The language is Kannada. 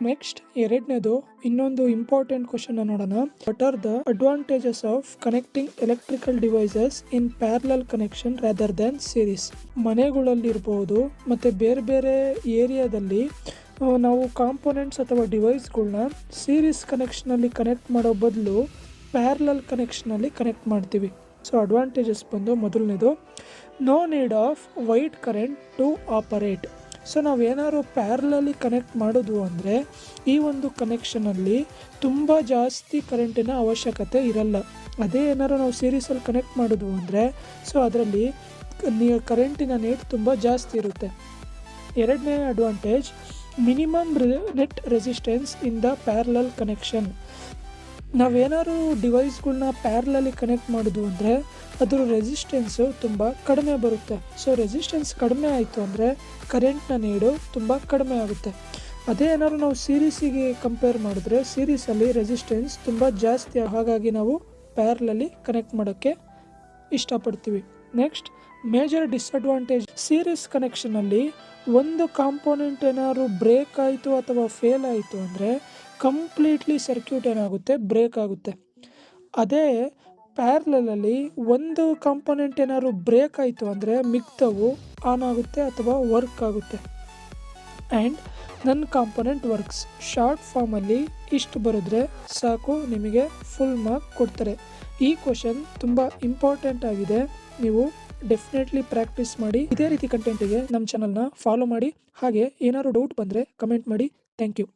ನೆಕ್ಸ್ಟ್ ಎರಡನೇದು ಇನ್ನೊಂದು ಇಂಪಾರ್ಟೆಂಟ್ ಕ್ವಶನ್ ನೋಡೋಣ. What are the advantages of connecting electrical devices in parallel connection rather than series? ಮನೆಗಳಲ್ಲಿರ್ಬೋದು ಮತ್ತು ಬೇರೆ ಬೇರೆ ಏರಿಯಾದಲ್ಲಿ ನಾವು ಕಾಂಪೋನೆಂಟ್ಸ್ ಅಥವಾ ಡಿವೈಸ್ಗಳನ್ನ ಸೀರೀಸ್ ಕನೆಕ್ಷನಲ್ಲಿ ಕನೆಕ್ಟ್ ಮಾಡೋ ಬದಲು ಪ್ಯಾರಲಲ್ ಕನೆಕ್ಷನಲ್ಲಿ ಕನೆಕ್ಟ್ ಮಾಡ್ತೀವಿ. ಸೊ ಅಡ್ವಾಂಟೇಜಸ್ ಬಂದು ಮೊದಲನೇದು, no need of wide current to operate. So ನಾವೇನಾದ್ರು ಪ್ಯಾರಲಲ್ಲಿ ಕನೆಕ್ಟ್ ಮಾಡೋದು ಅಂದರೆ ಈ ಒಂದು ಕನೆಕ್ಷನಲ್ಲಿ ತುಂಬ ಜಾಸ್ತಿ ಕರೆಂಟಿನ ಅವಶ್ಯಕತೆ ಇರಲ್ಲ. ಅದೇ ಏನಾದ್ರು ನಾವು ಸೀರೀಸಲ್ಲಿ ಕನೆಕ್ಟ್ ಮಾಡೋದು ಅಂದರೆ ಸೊ ಅದರಲ್ಲಿ ಕರೆಂಟಿನ ನೀಡ್ ತುಂಬ ಜಾಸ್ತಿ ಇರುತ್ತೆ. ಎರಡನೇ advantage, minimum net resistance in the parallel connection. ನಾವೇನಾದ್ರು ಡಿವೈಸ್ಗಳನ್ನ ಪ್ಯಾರಲಲ್ಲಿ ಕನೆಕ್ಟ್ ಮಾಡೋದು ಅಂದರೆ ಅದರ ರೆಸಿಸ್ಟೆನ್ಸು ತುಂಬ ಕಡಿಮೆ ಬರುತ್ತೆ. ಸೊ ರೆಸಿಸ್ಟೆನ್ಸ್ ಕಡಿಮೆ ಆಯಿತು ಅಂದರೆ ಕರೆಂಟ್ನ ನೀಡು ತುಂಬ ಕಡಿಮೆ ಆಗುತ್ತೆ. ಅದೇ ಏನಾದ್ರು ನಾವು ಸೀರೀಸಿಗೆ ಕಂಪೇರ್ ಮಾಡಿದ್ರೆ ಸೀರೀಸಲ್ಲಿ ರೆಸಿಸ್ಟೆನ್ಸ್ ತುಂಬ ಜಾಸ್ತಿ, ಹಾಗಾಗಿ ನಾವು ಪ್ಯಾರಲಲ್ಲಿ ಕನೆಕ್ಟ್ ಮಾಡೋಕ್ಕೆ ಇಷ್ಟಪಡ್ತೀವಿ. ನೆಕ್ಸ್ಟ್ ಮೇಜರ್ ಡಿಸ್ಅಡ್ವಾಂಟೇಜ್, ಸೀರೀಸ್ ಕನೆಕ್ಷನಲ್ಲಿ ಒಂದು ಕಾಂಪೋನೆಂಟ್ ಏನಾದ್ರು ಬ್ರೇಕ್ ಆಯಿತು ಅಥವಾ ಫೇಲ್ ಆಯಿತು ಅಂದರೆ ಕಂಪ್ಲೀಟ್ಲಿ ಸರ್ಕ್ಯೂಟ್ ಏನಾಗುತ್ತೆ, ಬ್ರೇಕ್ ಆಗುತ್ತೆ. ಅದೇ ಪ್ಯಾರಲಲ್ಲಿ ಒಂದು ಕಾಂಪೋನೆಂಟ್ ಏನಾದ್ರು ಬ್ರೇಕ್ ಆಯಿತು ಅಂದರೆ ಮಿಕ್ತವು ಆನ್ ಆಗುತ್ತೆ ಅಥವಾ ವರ್ಕ್ ಆಗುತ್ತೆ. ಆ್ಯಂಡ್ ನನ್ನ ಕಾಂಪೋನೆಂಟ್ ವರ್ಕ್ಸ್. ಶಾರ್ಟ್ ಫಾರ್ಮಲ್ಲಿ ಇಷ್ಟು ಬರೆದ್ರೆ ಸಾಕು, ನಿಮಗೆ ಫುಲ್ ಮಾರ್ಕ್ ಕೊಡ್ತಾರೆ. ಈ ಕ್ವಶನ್ ತುಂಬ ಇಂಪಾರ್ಟೆಂಟ್ ಆಗಿದೆ, ನೀವು ಡೆಫಿನೆಟ್ಲಿ ಪ್ರಾಕ್ಟೀಸ್ ಮಾಡಿ. ಇದೇ ರೀತಿ ಕಂಟೆಂಟಿಗೆ ನಮ್ಮ ಚಾನಲ್ನ ಫಾಲೋ ಮಾಡಿ. ಹಾಗೆ ಏನಾದ್ರು ಡೌಟ್ ಬಂದರೆ ಕಮೆಂಟ್ ಮಾಡಿ. Thank you.